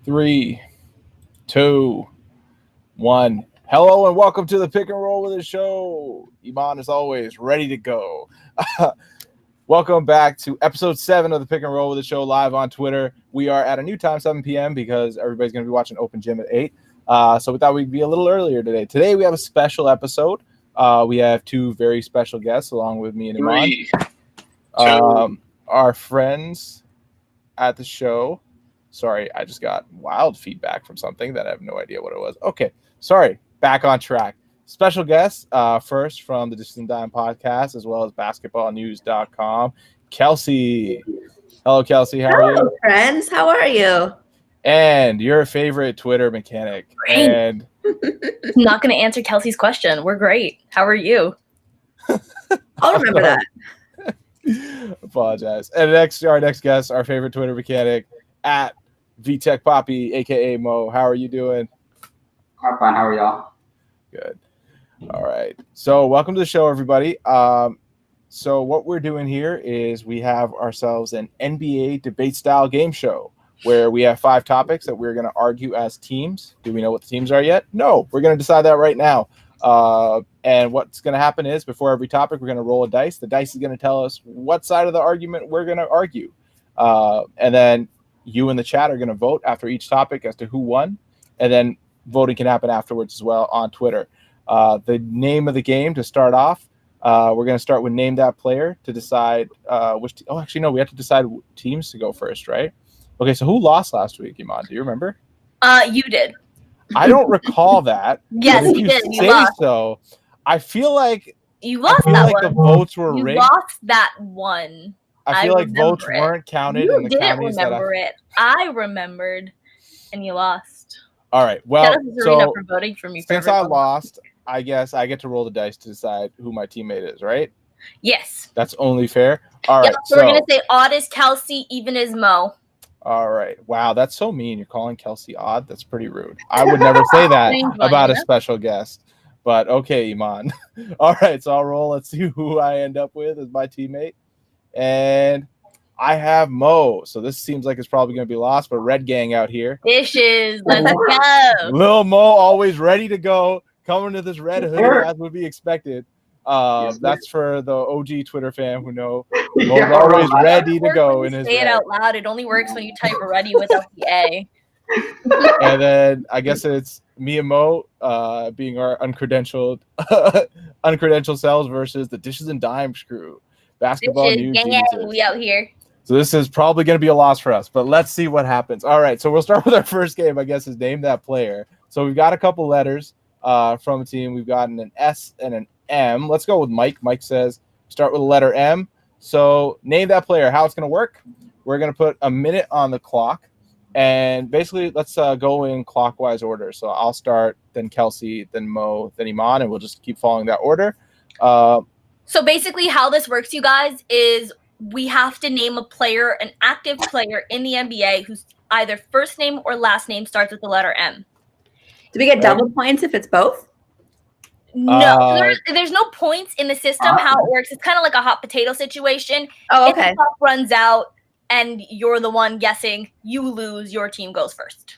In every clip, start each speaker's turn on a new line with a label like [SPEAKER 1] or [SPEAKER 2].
[SPEAKER 1] 3, 2, 1. Hello and welcome to the Pick and Roll with the show. Iman is always ready to go. Welcome back to episode 7 of the Pick and Roll with the show live on Twitter. We are at a new time, 7 p.m. because everybody's going to be watching Open Gym at 8. So we thought we'd be a little earlier today. Today we have a special episode. We have two very special guests along with me and Iman.
[SPEAKER 2] 3, 2.
[SPEAKER 1] Our friends at the show. Sorry, I just got wild feedback from something that I have no idea what it was. Okay, sorry. Back on track. Special guests, first from the Dishes and Dime podcast, as well as basketballnews.com, Kelsey. Hello, Kelsey. How are you?
[SPEAKER 3] Friends. How are you?
[SPEAKER 1] And your favorite Twitter mechanic.
[SPEAKER 4] Great.
[SPEAKER 1] And
[SPEAKER 4] I'm not going to answer Kelsey's question. We're great. How are you?
[SPEAKER 3] I'll remember that.
[SPEAKER 1] Apologize. And our next guest, our favorite Twitter mechanic, at VTech Poppy, aka Mo. How are you doing?
[SPEAKER 2] I'm fine. How are y'all?
[SPEAKER 1] Good. All right. So welcome to the show, everybody. So what we're doing here is we have ourselves an NBA debate style game show where we have 5 topics that we're going to argue as teams. Do we know what the teams are yet? No. We're going to decide that right now. And what's going to happen is before every topic, we're going to roll a dice. The dice is going to tell us what side of the argument we're going to argue. And then you in the chat are going to vote after each topic as to who won. And then voting can happen afterwards as well on Twitter. The name of the game to start off, we're going to start with Name That Player to decide which. Oh, actually, no, we have to decide teams to go first, right? Okay, so who lost last week, Iman? Do you remember?
[SPEAKER 4] You did.
[SPEAKER 1] I don't recall that.
[SPEAKER 4] Yes,
[SPEAKER 1] But if
[SPEAKER 4] you did. You
[SPEAKER 1] say
[SPEAKER 4] lost.
[SPEAKER 1] so. I feel like
[SPEAKER 4] You lost
[SPEAKER 1] I feel
[SPEAKER 4] that
[SPEAKER 1] like
[SPEAKER 4] one.
[SPEAKER 1] the votes were
[SPEAKER 4] You
[SPEAKER 1] rigged.
[SPEAKER 4] lost that one.
[SPEAKER 1] I feel
[SPEAKER 4] I
[SPEAKER 1] like votes
[SPEAKER 4] remember it.
[SPEAKER 1] weren't counted
[SPEAKER 4] You
[SPEAKER 1] in the
[SPEAKER 4] didn't
[SPEAKER 1] counties that
[SPEAKER 4] remember it. I remembered, and you lost.
[SPEAKER 1] All right. Well,
[SPEAKER 4] Shout out to Serena
[SPEAKER 1] so
[SPEAKER 4] for voting for me.
[SPEAKER 1] since
[SPEAKER 4] for
[SPEAKER 1] I
[SPEAKER 4] everyone.
[SPEAKER 1] lost, I guess I get to roll the dice to decide who my teammate is, right?
[SPEAKER 4] Yes.
[SPEAKER 1] That's only fair. All right.
[SPEAKER 4] Yep, so we're going to say odd is Kelsey, even is Mo.
[SPEAKER 1] All right. Wow, that's so mean. You're calling Kelsey odd? That's pretty rude. I would never say that
[SPEAKER 4] Strange one,
[SPEAKER 1] about a
[SPEAKER 4] yeah?
[SPEAKER 1] special guest. But okay, Iman. All right, so I'll roll. Let's see who I end up with as my teammate. And I have Mo. So this seems like it's probably going to be lost, but Red Gang out here.
[SPEAKER 4] Dishes. Let's go.
[SPEAKER 1] Lil Mo always ready to go. Coming to this red hoodie as would be expected.
[SPEAKER 2] Yes, sir.
[SPEAKER 1] That's for the OG Twitter fan who know Mo's
[SPEAKER 2] Yeah,
[SPEAKER 1] always
[SPEAKER 2] right.
[SPEAKER 1] ready to
[SPEAKER 4] Work
[SPEAKER 1] go
[SPEAKER 4] when
[SPEAKER 1] in
[SPEAKER 4] you
[SPEAKER 1] his
[SPEAKER 4] say it
[SPEAKER 1] red.
[SPEAKER 4] out loud. It only works when you type ready without the A.
[SPEAKER 1] And then I guess it's me and Mo being our uncredentialed selves versus the Dishes and Dimes crew. Basketball
[SPEAKER 4] Dishes.
[SPEAKER 1] news.
[SPEAKER 4] Gang,
[SPEAKER 1] geniuses.
[SPEAKER 4] we out here.
[SPEAKER 1] So this is probably going to be a loss for us, but let's see what happens. All right, so we'll start with our first game, I guess, is Name That Player. So we've got a couple letters from a team. We've gotten an S and an M. Let's go with Mike. Mike says start with the letter M. So name that player. How it's going to work, we're going to put a minute on the clock. And basically, let's go in clockwise order. So I'll start, then Kelsey, then Mo, then Iman, and we'll just keep following that order.
[SPEAKER 4] So basically how this works, you guys, is we have to name a player, an active player in the NBA whose either first name or last name starts with the letter M.
[SPEAKER 3] Do we get double points if it's both?
[SPEAKER 4] No, there's no points in the system. How it works, it's kind of like a hot potato situation.
[SPEAKER 3] Oh,
[SPEAKER 4] If
[SPEAKER 3] okay.
[SPEAKER 4] the clock runs out and you're the one guessing, you lose, your team goes first.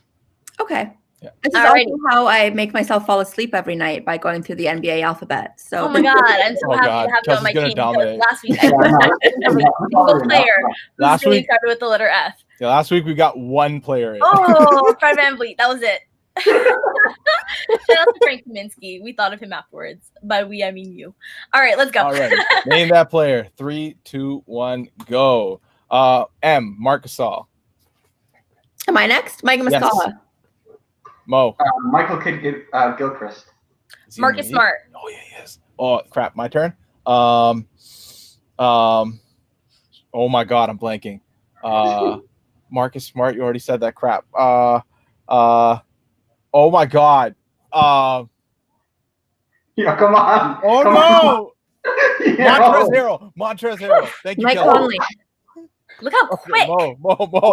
[SPEAKER 3] Okay.
[SPEAKER 1] Yeah.
[SPEAKER 3] This is
[SPEAKER 4] Alrighty.
[SPEAKER 3] also how I make myself fall asleep every night by going through the NBA alphabet. So
[SPEAKER 4] Oh my God, I'm so
[SPEAKER 1] Oh
[SPEAKER 4] happy
[SPEAKER 1] God,
[SPEAKER 4] to have you on my
[SPEAKER 1] Kelsey's gonna
[SPEAKER 4] team.
[SPEAKER 1] dominate.
[SPEAKER 4] Because last week I didn't have a single player
[SPEAKER 1] Last
[SPEAKER 4] who's really
[SPEAKER 1] week-
[SPEAKER 4] started with the letter F.
[SPEAKER 1] Yeah, last week we got one player in.
[SPEAKER 4] Oh, Fred VanVleet, that was it. Shout out to Frank Kaminsky. We thought of him afterwards. By we, I mean you. All right, let's go.
[SPEAKER 1] All right, name that player. 3, 2, 1, go. M. Marc Gasol.
[SPEAKER 3] am I next? Mike
[SPEAKER 1] Yes.
[SPEAKER 3] Muscala.
[SPEAKER 1] Mo.
[SPEAKER 2] Michael Kidd Gilchrist.
[SPEAKER 1] Is he
[SPEAKER 4] Marcus
[SPEAKER 1] me?
[SPEAKER 4] Smart.
[SPEAKER 1] Oh yeah, he is. Oh crap, my turn. Oh my God, I'm blanking. Marcus Smart. You already said that crap. Oh my God.
[SPEAKER 2] Yeah, come on.
[SPEAKER 1] Oh
[SPEAKER 2] Come
[SPEAKER 1] no.
[SPEAKER 2] on. Yeah.
[SPEAKER 1] Montrezl Harrell. Montrezl Harrell. Thank you,
[SPEAKER 3] Mike
[SPEAKER 1] Kelly.
[SPEAKER 3] Conley.
[SPEAKER 4] Look how
[SPEAKER 1] Okay,
[SPEAKER 4] quick.
[SPEAKER 1] Mo.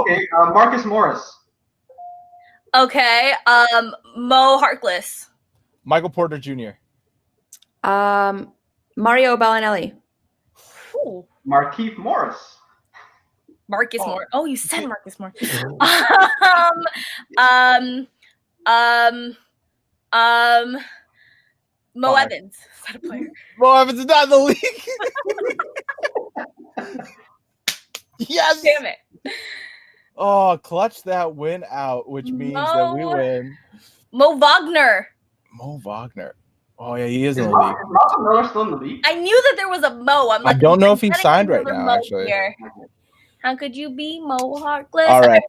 [SPEAKER 2] Okay, Marcus Morris.
[SPEAKER 4] Okay, Mo Harkless.
[SPEAKER 1] Michael Porter Jr.
[SPEAKER 3] Mario Bellinelli.
[SPEAKER 4] Ooh.
[SPEAKER 2] Markieff Morris.
[SPEAKER 4] Marcus Moore. Oh, you said Marcus Moore. Mo
[SPEAKER 1] Fine.
[SPEAKER 4] Evans. Is that a player?
[SPEAKER 1] Mo Evans is not in the league. Yes.
[SPEAKER 4] Damn it.
[SPEAKER 1] Oh, clutch that win out, which means that we win.
[SPEAKER 4] Mo Wagner.
[SPEAKER 1] Mo Wagner. Oh yeah, he is in
[SPEAKER 2] Is
[SPEAKER 1] the league.
[SPEAKER 2] Malcolm Miller still in the league?
[SPEAKER 4] I knew that there was a Mo. I'm
[SPEAKER 1] I
[SPEAKER 4] like,
[SPEAKER 1] don't know if he's
[SPEAKER 4] getting
[SPEAKER 1] signed right
[SPEAKER 4] another
[SPEAKER 1] now.
[SPEAKER 4] Mo
[SPEAKER 1] Actually.
[SPEAKER 4] here. How could you be Mo Heartless?
[SPEAKER 1] All right.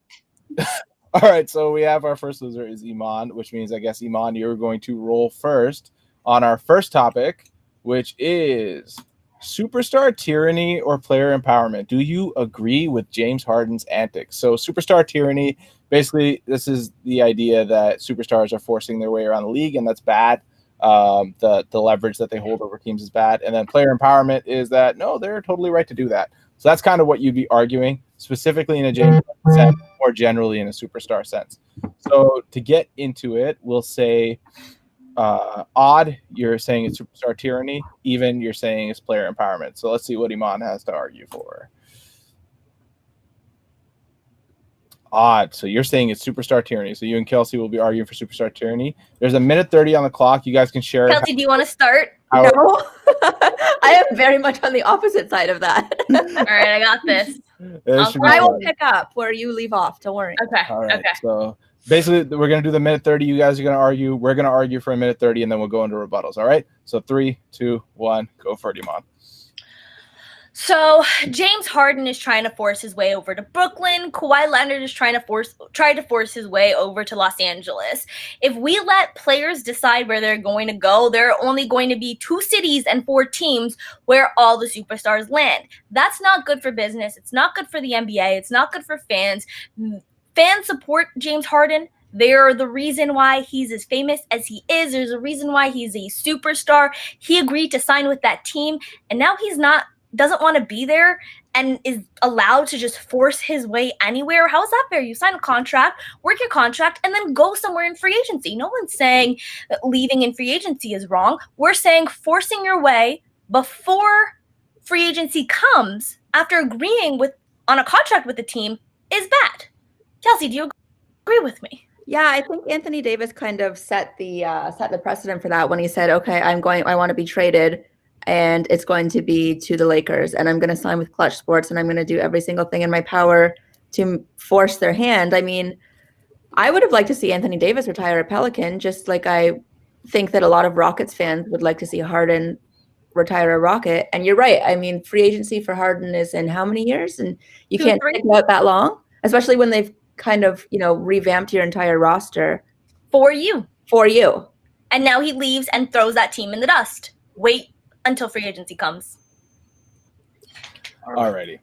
[SPEAKER 1] All right. So we have our first loser is Iman, which means I guess Iman, you're going to roll first on our first topic, which is superstar tyranny or player empowerment. Do you agree with James Harden's antics? So superstar tyranny, basically, this is the idea that superstars are forcing their way around the league, and that's bad. The leverage that they hold over teams is bad. And then player empowerment is that, no, they're totally right to do that. So that's kind of what you'd be arguing, specifically in a James Harden sense, or generally in a superstar sense. So to get into it, we'll say odd, you're saying it's superstar tyranny. Even, you're saying it's player empowerment. So let's see what Iman has to argue for. Odd. So you're saying it's superstar tyranny. So you and Kelsey will be arguing for superstar tyranny. There's a minute 30 on the clock. You guys can share.
[SPEAKER 4] Kelsey, do you want to start?
[SPEAKER 3] No, I am very much on the opposite side of that.
[SPEAKER 4] All right, I got this.
[SPEAKER 3] I will pick up where you leave off. Don't worry.
[SPEAKER 4] Okay.
[SPEAKER 1] All right.
[SPEAKER 4] Okay.
[SPEAKER 1] So basically, we're going to do the minute 30. You guys are going to argue. We're going to argue for a minute 30, and then we'll go into rebuttals. All right. So 3, 2, 1, go for it, Iman.
[SPEAKER 4] So James Harden is trying to force his way over to Brooklyn. Kawhi Leonard is trying to force his way over to Los Angeles. If we let players decide where they're going to go, there are only going to be 2 cities and 4 teams where all the superstars land. That's not good for business. It's not good for the NBA. It's not good for fans. Fans support James Harden. They're the reason why he's as famous as he is. There's a reason why he's a superstar. He agreed to sign with that team, and now he's doesn't want to be there and is allowed to just force his way anywhere. How is that fair? You sign a contract, work your contract, and then go somewhere in free agency. No one's saying that leaving in free agency is wrong. We're saying forcing your way before free agency comes after agreeing on a contract with the team is bad. Kelsey, do you agree with me?
[SPEAKER 3] Yeah, I think Anthony Davis kind of set the precedent for that when he said, "Okay, I want to be traded, and it's going to be to the Lakers, and I'm going to sign with Clutch Sports, and I'm going to do every single thing in my power to force their hand." I mean, I would have liked to see Anthony Davis retire a Pelican, just like I think that a lot of Rockets fans would like to see Harden retire a Rocket. And you're right. I mean, free agency for Harden is in how many years? And you can't stick it out that long, especially when they've kind of, revamped your entire roster.
[SPEAKER 4] For you.
[SPEAKER 3] And
[SPEAKER 4] now he leaves and throws that team in the dust. Wait until free agency comes.
[SPEAKER 1] Alrighty.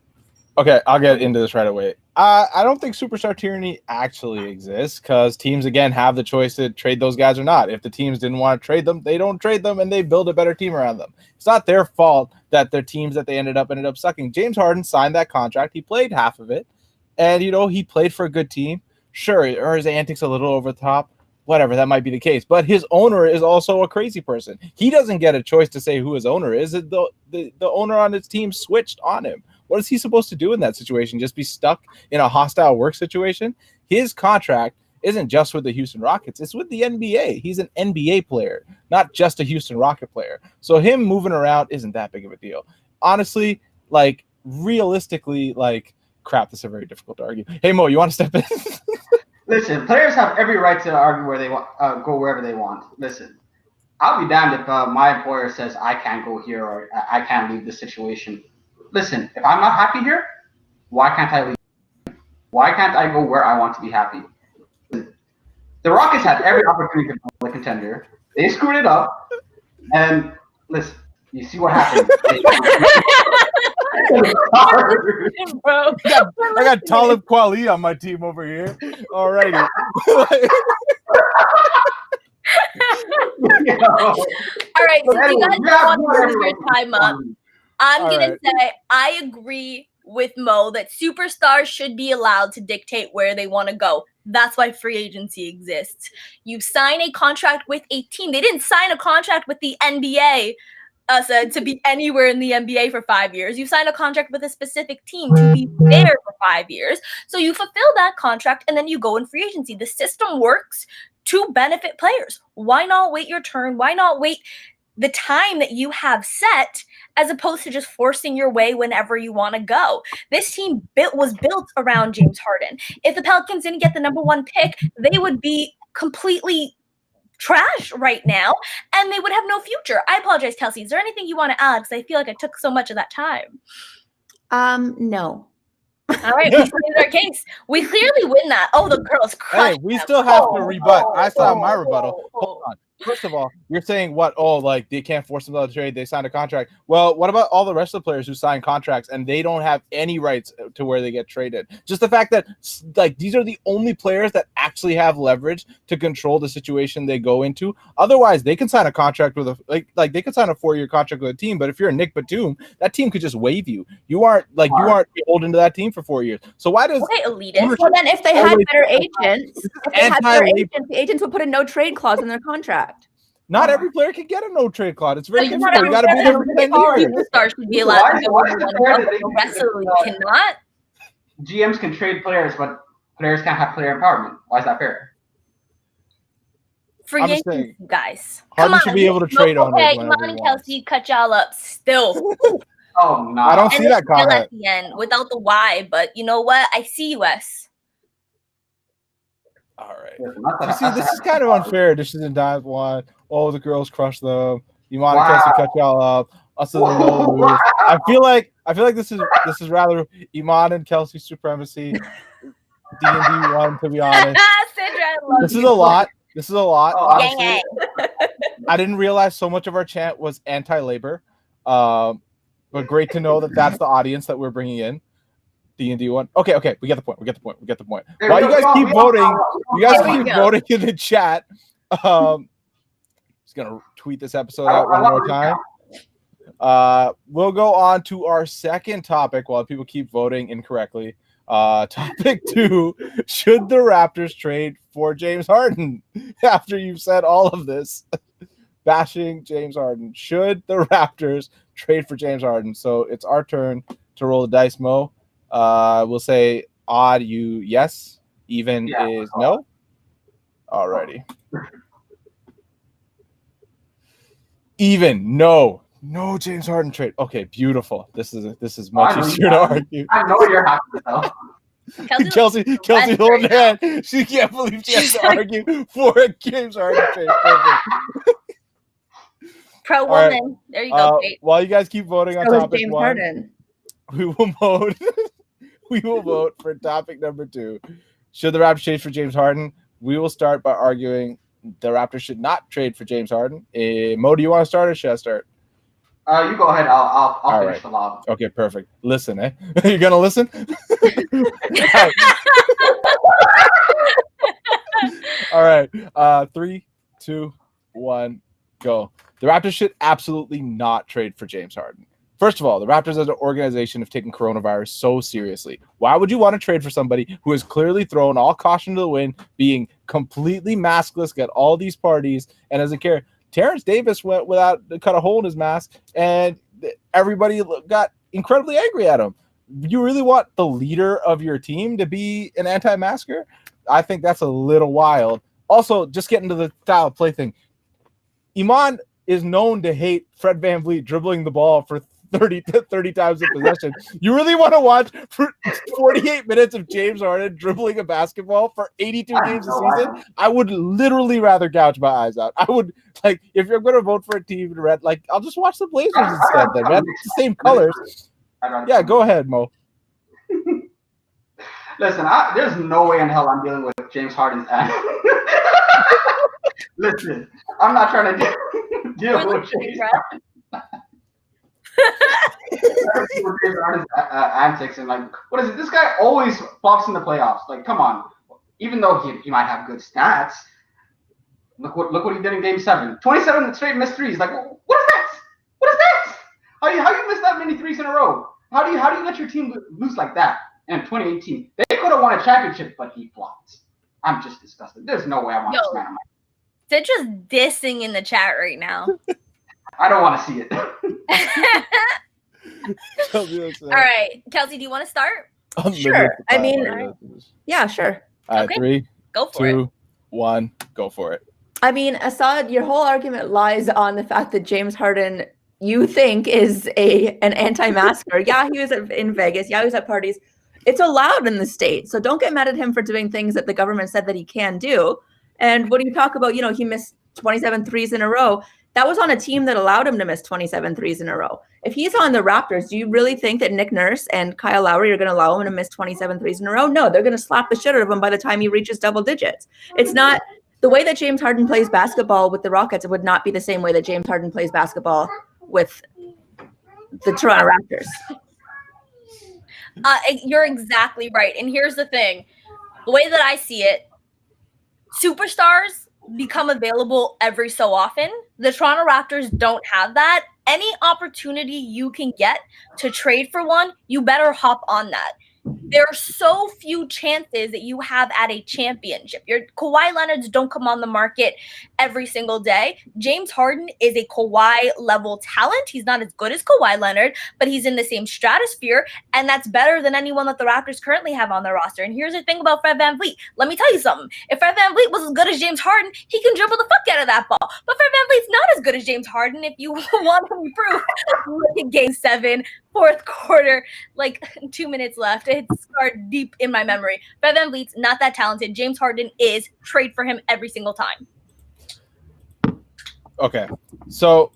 [SPEAKER 1] Okay, I'll get into this right away. I don't think superstar tyranny actually exists because teams, again, have the choice to trade those guys or not. If the teams didn't want to trade them, they don't trade them and they build a better team around them. It's not their fault that their teams that they ended up sucking. James Harden signed that contract. He played half of it. And, he played for a good team. Sure, are his antics a little over the top? Whatever, that might be the case. But his owner is also a crazy person. He doesn't get a choice to say who his owner is. The owner on his team switched on him. What is he supposed to do in that situation? Just be stuck in a hostile work situation? His contract isn't just with the Houston Rockets. It's with the NBA. He's an NBA player, not just a Houston Rocket player. So him moving around isn't that big of a deal. Honestly, realistically, crap, this is very difficult to argue. Hey, Mo, you want to step in?
[SPEAKER 2] Listen, players have every right to argue where they want, go wherever they want. Listen, I'll be damned if my employer says I can't go here or I can't leave this situation. Listen, if I'm not happy here, why can't I leave? Why can't I go where I want to be happy? The Rockets had every opportunity to be a contender. They screwed it up. And listen, you see what happened.
[SPEAKER 4] Bro.
[SPEAKER 1] I got Talib Kweli on my team over here. All righty.
[SPEAKER 4] All right, so you guys don't want to lose your time up. I'm going to say I agree with Mo that superstars should be allowed to dictate where they want to go. That's why free agency exists. You sign a contract with a team. They didn't sign a contract with the NBA to be anywhere in the NBA for 5 years. You sign a contract with a specific team to be there for 5 years. So you fulfill that contract and then you go in free agency. The system works to benefit players. Why not wait your turn? Why not wait the time that you have set as opposed to just forcing your way whenever you want to go? This team was built around James Harden. If the Pelicans didn't get the number 1 pick, they would be completely trash right now and they would have no future. I apologize, Kelsey. Is there anything you want to add? Because I feel like I took so much of that time.
[SPEAKER 3] No.
[SPEAKER 4] All right, we stated our case. We clearly win that. Oh, the girls cry.
[SPEAKER 1] Hey, we still have to rebut. I still have my rebuttal. Hold on. First of all, you're saying what? Oh, like they can't force them to trade. They signed a contract. Well, what about all the rest of the players who sign contracts and they don't have any rights to where they get traded? Just the fact that like these are the only players that actually have leverage to control the situation they go into. Otherwise, they can sign a contract with a like they could sign a 4-year contract with a team. But if you're a Nick Batum, that team could just waive you. You aren't beholden to that team for 4 years. So why does
[SPEAKER 4] elitist?
[SPEAKER 3] Well, then if they had better agents, the agents would put a no trade clause in their contract.
[SPEAKER 1] Not every player can get a no trade clause. It's very difficult. You got to be there for 10 years.
[SPEAKER 4] Stars should be allowed to go the rest of the league cannot.
[SPEAKER 2] GMs can trade players, but players can't have player empowerment. Why is that fair?
[SPEAKER 4] For Yankees, guys.
[SPEAKER 1] Harden should be able to trade on it.
[SPEAKER 4] Iman and Kelsey cut y'all up still.
[SPEAKER 2] Oh, no.
[SPEAKER 1] I don't see that comment.
[SPEAKER 4] At the end, without the why, but you know what? I see you, S.
[SPEAKER 1] All right. You see, this is kind of unfair. This is in dive one. Oh, the girls crush them. Iman and Kelsey cut y'all up. Us in the low. I feel like this is rather Iman and Kelsey supremacy. D&D one, to be honest. This is a lot. This is a lot. Honestly, I didn't realize so much of our chant was anti-labor. But great to know that that's the audience that we're bringing in. D&D one. Okay. We get the point. While you guys keep voting, voting in the chat. Just gonna tweet this episode out one more time. We'll go on to our second topic while people keep voting incorrectly. Topic 2: should the Raptors trade for James Harden? After you've said all of this, bashing James Harden, should the Raptors trade for James Harden? So it's our turn to roll the dice, Mo. We'll say odd, you yes. Even is no. Alrighty. Even no James Harden trade. Okay, beautiful. This is much easier to argue.
[SPEAKER 2] I know you're happy though.
[SPEAKER 1] Kelsey holding hand. She can't believe she has to argue for a James Harden trade.
[SPEAKER 4] Pro woman. Right. There you go.
[SPEAKER 1] While you guys keep voting on topic
[SPEAKER 3] James
[SPEAKER 1] 1,
[SPEAKER 3] Harden.
[SPEAKER 1] we will vote. We will vote for topic number 2. Should the Raptors trade for James Harden? We will start by arguing the Raptors should not trade for James Harden. Mo, do you want to start or should I start?
[SPEAKER 2] You go ahead. I'll finish the lob.
[SPEAKER 1] Okay, perfect. Listen, eh? You're gonna listen? All right. 3, 2, 1, go. The Raptors should absolutely not trade for James Harden. First of all, the Raptors as an organization have taken coronavirus so seriously. Why would you want to trade for somebody who has clearly thrown all caution to the wind, being completely maskless, got all these parties, and doesn't care? Terrence Davis went without cut a hole in his mask, and everybody got incredibly angry at him. You really want the leader of your team to be an anti-masker? I think that's a little wild. Also, just getting to the style of play thing. Iman is known to hate Fred VanVleet dribbling the ball for 30 times a possession. You really want to watch 48 minutes of James Harden dribbling a basketball for 82 games a season? I would literally rather gouge my eyes out. I would, like, if you're going to vote for a team in red, like, I'll just watch the Blazers instead then, man. It's the same colors. Yeah, go ahead, Mo.
[SPEAKER 2] Listen, there's no way in hell I'm dealing with James Harden's ass. Listen, I'm not trying to deal with James Harden. Antics and like, what is it? This guy always flops in the playoffs. Like, come on. Even though he might have good stats, look what he did in Game 7. 27 straight missed threes. Like, what is that? What is that? How you miss that many threes in a row? How do you let your team lose like that? In 2018, they could have won a championship, but he flopped. I'm just disgusted. There's no way I want this man on my.
[SPEAKER 4] They're just dissing in the chat right now.
[SPEAKER 2] I don't want to see it.
[SPEAKER 4] All right, Kelsey, do you want to start?
[SPEAKER 3] Sure. I mean, yeah, sure.
[SPEAKER 1] All right,
[SPEAKER 4] Okay.
[SPEAKER 1] 3,
[SPEAKER 4] Go for it.
[SPEAKER 1] 2, 1, go for it.
[SPEAKER 3] I mean, Assad, your whole argument lies on the fact that James Harden, you think, is an anti-masker. Yeah, he was in Vegas. Yeah, he was at parties. It's allowed in the state. So don't get mad at him for doing things that the government said that he can do. And when you talk about, he missed 27 threes in a row, that was on a team that allowed him to miss 27 threes in a row. If he's on the Raptors, do you really think that Nick Nurse and Kyle Lowry are going to allow him to miss 27 threes in a row? No, they're going to slap the shit out of him by the time he reaches double digits. It's not the way that James Harden plays basketball with the Rockets. It would not be the same way that James Harden plays basketball with the Toronto Raptors.
[SPEAKER 4] You're exactly right. And here's the thing. The way that I see it, superstars become available every so often. The Toronto Raptors don't have that. Any opportunity you can get to trade for one, you better hop on that. There are so few chances that you have at a championship. Your Kawhi Leonards don't come on the market every single day. James Harden is a Kawhi level talent. He's not as good as Kawhi Leonard, but he's in the same stratosphere, and that's better than anyone that the Raptors currently have on their roster. And here's the thing about Fred VanVleet. Let me tell you something. If Fred VanVleet was as good as James Harden, he can dribble the fuck out of that ball. But Fred VanVleet's not as good as James Harden. If you want to improve, look at Game 7, fourth quarter, like 2 minutes left. It's scarred deep in my memory. Fred VanVleet's not that talented. James Harden is. Trade for him every single time.
[SPEAKER 1] Okay, so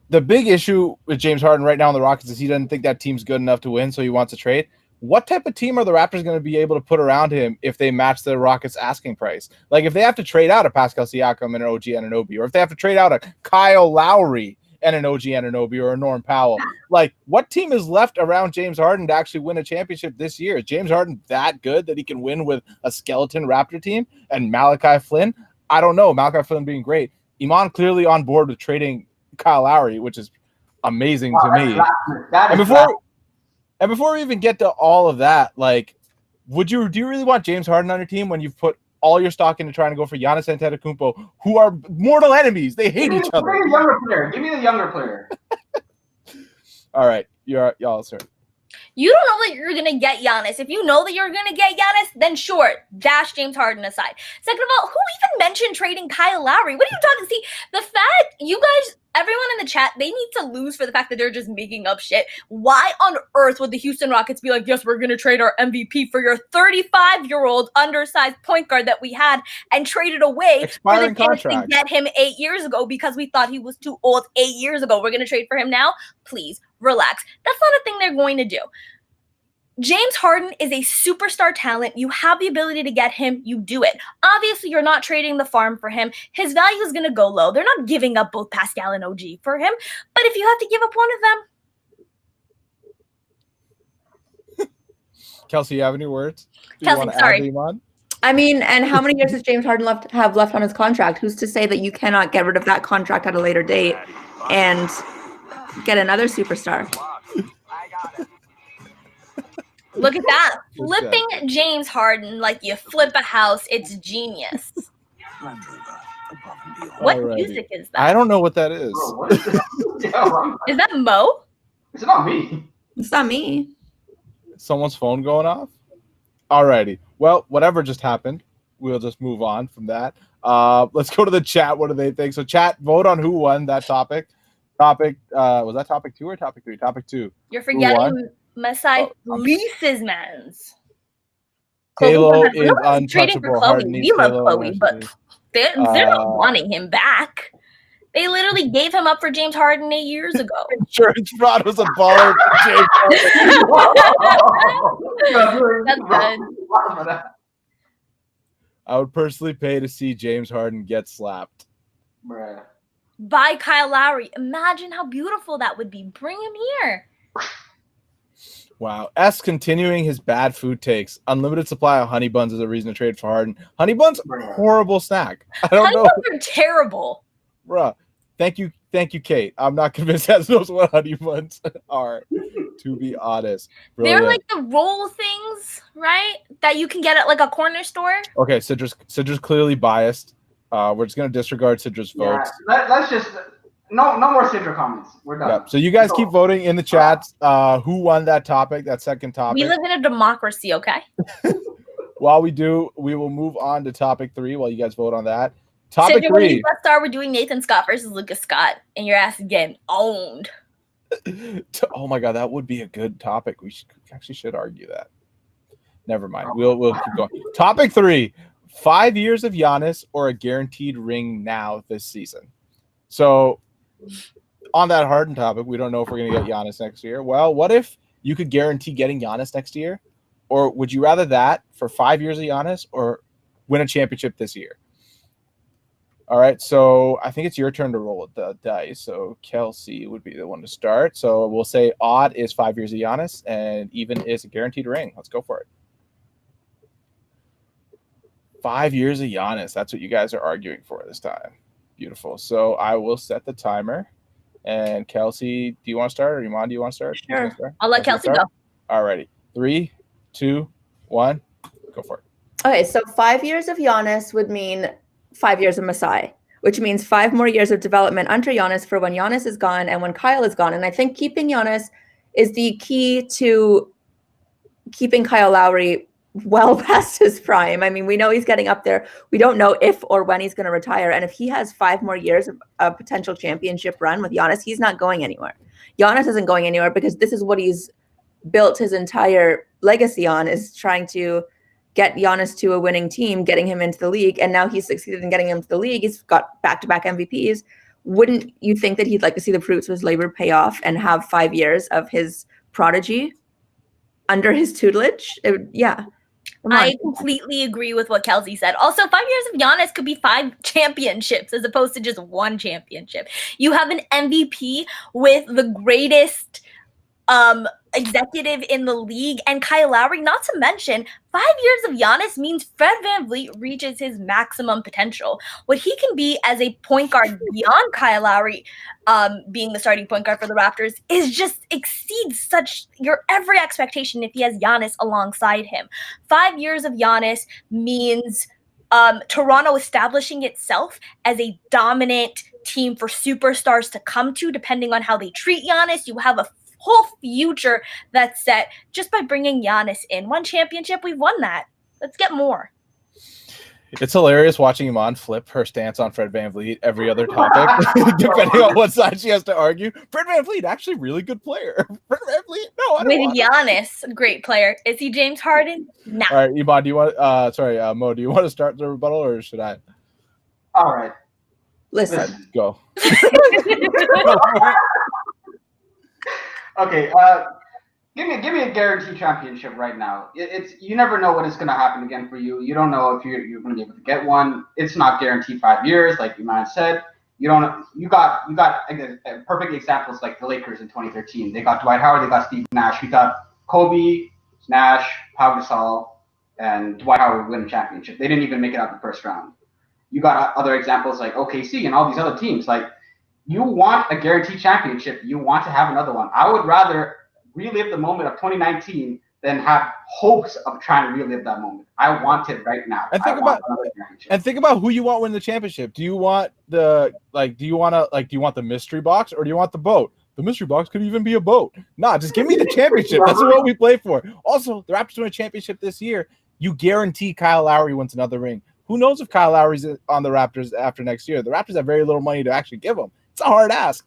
[SPEAKER 1] the big issue with James Harden right now in the Rockets is he doesn't think that team's good enough to win, so he wants to trade. What type of team are the Raptors going to be able to put around him if they match the Rockets' asking price? Like if they have to trade out a Pascal Siakam and an OG Anunoby, or if they have to trade out a Kyle Lowry and an OG Anunoby or a Norm Powell, like what team is left around James Harden to actually win a championship this year? Is James Harden that good that he can win with a skeleton Raptor team and Malachi Flynn? I don't know. Malachi Flynn being great. Iman clearly on board with trading Kyle Lowry, which is amazing to me. And before we even get to all of that, like, do you really want James Harden on your team when you've put all your stock into trying to go for Giannis Antetokounmpo, who are mortal enemies? They hate each other.
[SPEAKER 2] Give me the younger player.
[SPEAKER 1] All right, y'all, sir.
[SPEAKER 4] You don't know that you're going to get Giannis. If you know that you're going to get Giannis, then sure, dash James Harden aside. Second of all, who even mentioned trading Kyle Lowry? What are you talking? See, the fact you guys, everyone in the chat, they need to lose for the fact that they're just making up shit. Why on earth would the Houston Rockets be like, yes, we're going to trade our MVP for your 35-year-old undersized point guard that we had and traded away for the chance to get him 8 years ago because we thought he was too old 8 years ago. We're going to trade for him now? Please, relax. That's not a thing they're going to do. James Harden is a superstar talent. You have the ability to get him. You do it. Obviously, you're not trading the farm for him. His value is going to go low. They're not giving up both Pascal and OG for him. But if you have to give up one of them.
[SPEAKER 1] Kelsey, you have any words?
[SPEAKER 4] Kelsey, sorry.
[SPEAKER 3] I mean, and how many years does James Harden have left on his contract? Who's to say that you cannot get rid of that contract at a later date and get another superstar?
[SPEAKER 4] Look at that. Flipping James Harden like you flip a house. It's genius. What music is that?
[SPEAKER 1] I don't know what that is.
[SPEAKER 2] Bro, what is
[SPEAKER 4] Is that Mo?
[SPEAKER 2] It's not me.
[SPEAKER 3] It's not me.
[SPEAKER 1] Someone's phone going off? Alrighty. Well, whatever just happened, we'll just move on from that. Let's go to the chat. What do they think? So chat, vote on who won that topic. Was that topic 2 or topic 3? Topic 2.
[SPEAKER 4] You're forgetting Masai Leases Mans.
[SPEAKER 1] Halo is untouchable.
[SPEAKER 4] We love Chloe, but they're not wanting him back. They literally gave him up for James Harden 8 years ago.
[SPEAKER 1] Insurance fraud was a baller. James Harden.
[SPEAKER 4] That's good.
[SPEAKER 1] I would personally pay to see James Harden get slapped.
[SPEAKER 2] Bruh.
[SPEAKER 4] By Kyle Lowry. Imagine how beautiful that would be. Bring him here.
[SPEAKER 1] Wow. S continuing his bad food takes. Unlimited supply of honey buns is a reason to trade for Harden. Honey buns, horrible snack. I don't know.
[SPEAKER 4] Honey buns are terrible.
[SPEAKER 1] Bruh. Thank you, Kate. I'm not convinced that knows what honey buns are, to be honest. Brilliant.
[SPEAKER 4] They're like the roll things, right? That you can get at like a corner store.
[SPEAKER 1] Okay, Cidra's clearly biased. We're just gonna disregard Cidra's votes.
[SPEAKER 2] Let's just No more Sidra comments. We're done.
[SPEAKER 1] Yep. So you guys keep voting in the chats. Who won that topic? That second topic.
[SPEAKER 4] We live in a democracy, okay?
[SPEAKER 1] While we do, we will move on to topic 3 while you guys vote on that. Topic
[SPEAKER 4] Sidra, when
[SPEAKER 1] 3.
[SPEAKER 4] you press star, we're doing Nathan Scott versus Lucas Scott, and your ass is getting owned.
[SPEAKER 1] Oh my god, that would be a good topic. We should argue that. Never mind. We'll keep going. Topic 3: 5 years of Giannis or a guaranteed ring now this season. So, on that Harden topic, we don't know if we're going to get Giannis next year. Well, what if you could guarantee getting Giannis next year? Or would you rather that for 5 years of Giannis or win a championship this year? All right, so I think it's your turn to roll the dice. So Kelsey would be the one to start. So we'll say odd is 5 years of Giannis and even is a guaranteed ring. Let's go for it. 5 years of Giannis. That's what you guys are arguing for this time. Beautiful. So I will set the timer. And Kelsey, do you want to start or Iman, do you want to start?
[SPEAKER 4] Sure. I'll let Kelsey go.
[SPEAKER 1] All righty. 3, 2, 1. Go for it.
[SPEAKER 3] Okay, so 5 years of Giannis would mean 5 years of Masai, which means 5 more years of development under Giannis for when Giannis is gone and when Kyle is gone. And I think keeping Giannis is the key to keeping Kyle Lowry well past his prime. I mean, we know he's getting up there. We don't know if or when he's going to retire. And if he has 5 more years of a potential championship run with Giannis, he's not going anywhere. Giannis isn't going anywhere because this is what he's built his entire legacy on, is trying to get Giannis to a winning team, getting him into the league. And now he's succeeded in getting him to the league. He's got back-to-back MVPs. Wouldn't you think that he'd like to see the fruits of his labor pay off and have 5 years of his prodigy under his tutelage? Yeah.
[SPEAKER 4] I completely agree with what Kelsey said. Also, 5 years of Giannis could be 5 championships as opposed to just 1 championship. You have an MVP with the greatest executive in the league and Kyle Lowry, not to mention 5 years of Giannis means Fred VanVleet reaches his maximum potential. What he can be as a point guard beyond Kyle Lowry being the starting point guard for the Raptors is just exceeds such your every expectation if he has Giannis alongside him. 5 years of Giannis means Toronto establishing itself as a dominant team for superstars to come to, depending on how they treat Giannis. You have a whole future that's set just by bringing Giannis in. 1 championship, we've won that. Let's get more.
[SPEAKER 1] It's hilarious watching Iman flip her stance on Fred VanVleet every other topic, depending on what side she has to argue. Fred VanVleet, actually really good player. Fred VanVleet, no, I don't
[SPEAKER 4] With Giannis, great player. Is he James Harden? No.
[SPEAKER 1] All right, Iman, do you want? Mo, do you want to start the rebuttal or should I?
[SPEAKER 2] All right.
[SPEAKER 3] Listen.
[SPEAKER 1] Go.
[SPEAKER 2] Okay, give me a guaranteed championship right now. It's you never know when it's gonna happen again for you. You don't know if you're gonna be able to get one. It's not guaranteed 5 years, like you might have said. You don't. You got perfect examples like the Lakers in 2013. They got Dwight Howard, they got Steve Nash. We got Kobe, Nash, Pau Gasol, and Dwight Howard win a championship. They didn't even make it out the first round. You got other examples like OKC and all these other teams. Like, you want a guaranteed championship. You want to have another one. I would rather relive the moment of 2019 than have hopes of trying to relive that moment. I want it right now.
[SPEAKER 1] And think about who you want winning the championship. Do you want the mystery box or do you want the boat? The mystery box could even be a boat. Nah, just give me the championship. That's what we play for. Also, the Raptors win a championship this year. You guarantee Kyle Lowry wins another ring. Who knows if Kyle Lowry's on the Raptors after next year? The Raptors have very little money to actually give him. It's a hard ask.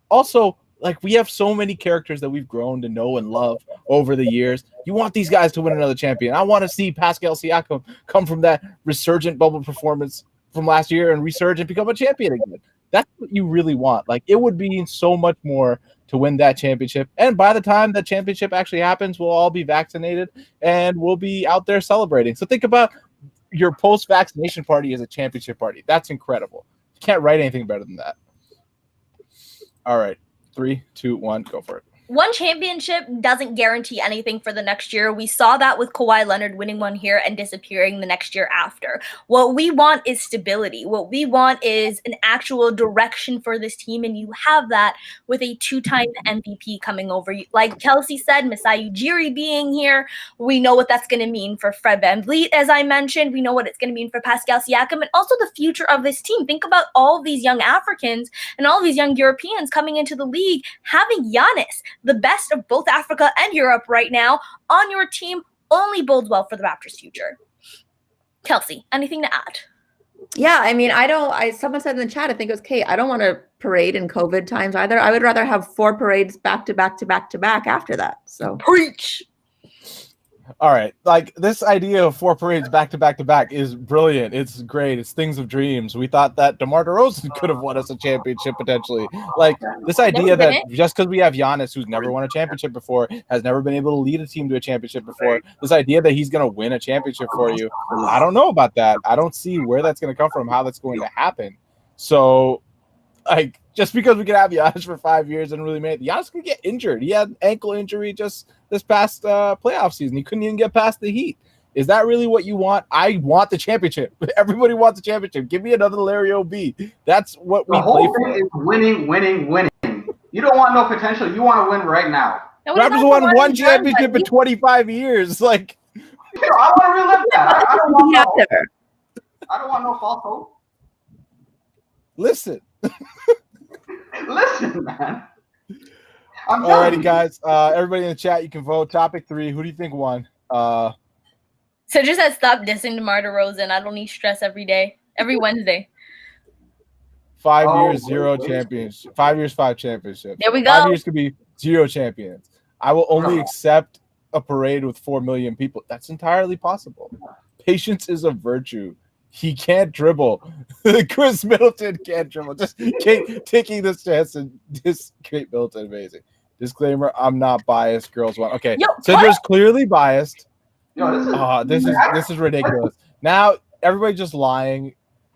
[SPEAKER 1] Also, like, we have so many characters that we've grown to know and love over the years. You want these guys to win another champion. I want to see Pascal Siakam come from that resurgent bubble performance from last year and resurge and become a champion again. That's what you really want. Like, it would be so much more to win that championship. And by the time that championship actually happens, we'll all be vaccinated and we'll be out there celebrating. So think about your post-vaccination party as a championship party. That's incredible. You can't write anything better than that. All right. 3, 2, 1, go for it.
[SPEAKER 4] one championship doesn't guarantee anything for the next year. We saw that with Kawhi Leonard winning one here and disappearing the next year after. What we want is stability. What we want is an actual direction for this team, and you have that with a 2-time MVP coming over. Like Kelsey said, Masai Ujiri being here, we know what that's going to mean for Fred VanVleet, as I mentioned. We know what it's going to mean for Pascal Siakam, and also the future of this team. Think about all these young Africans and all these young Europeans coming into the league, having Giannis, the best of both Africa and Europe right now, on your team only bodes well for the Raptors' future. Kelsey, anything to add?
[SPEAKER 3] Yeah, I mean, someone said in the chat, I think it was Kate, I don't want to parade in COVID times either. I would rather have 4 parades back to back to back to back after that. So
[SPEAKER 4] Preach.
[SPEAKER 1] All right, like this idea of 4 parades back to back to back is brilliant. It's great. It's things of dreams. We thought that DeMar DeRozan could have won us a championship potentially. Like this idea that just because we have Giannis, who's never won a championship before, has never been able to lead a team to a championship before, this idea that he's going to win a championship for you, I don't know about that. I don't see where that's going to come from, how that's going to happen. So, like, just because we can have Giannis for 5 years and really make Giannis could get injured. He had an ankle injury just this past playoff season. He couldn't even get past the Heat. Is that really what you want? I want the championship. Everybody wants the championship. Give me another Larry O.B. That's what we play for.
[SPEAKER 2] Is winning, winning, winning. You don't want no potential. You want to win right now.
[SPEAKER 1] Raptors won one championship in 25 years. Like,
[SPEAKER 2] I want to relive that. I don't want no false hope.
[SPEAKER 1] Listen.
[SPEAKER 2] Listen, man.
[SPEAKER 1] Alrighty, guys. Everybody in the chat, you can vote. Topic 3. Who do you think won?
[SPEAKER 4] So just said stop dissing DeMar DeRozan. I don't need stress every day, every Wednesday.
[SPEAKER 1] 5 years, 0 championships. 5 years, 5 championships.
[SPEAKER 4] There we go.
[SPEAKER 1] 5 years could be 0 champions. I will only accept a parade with 4 million people. That's entirely possible. Patience is a virtue. He can't dribble. Chris Middleton can't dribble. Just taking this chance and this Kate Middleton amazing. Disclaimer: I'm not biased. Girls want. Okay, Cidra's clearly biased.
[SPEAKER 2] Yo,
[SPEAKER 1] this is ridiculous. Now everybody's just lying.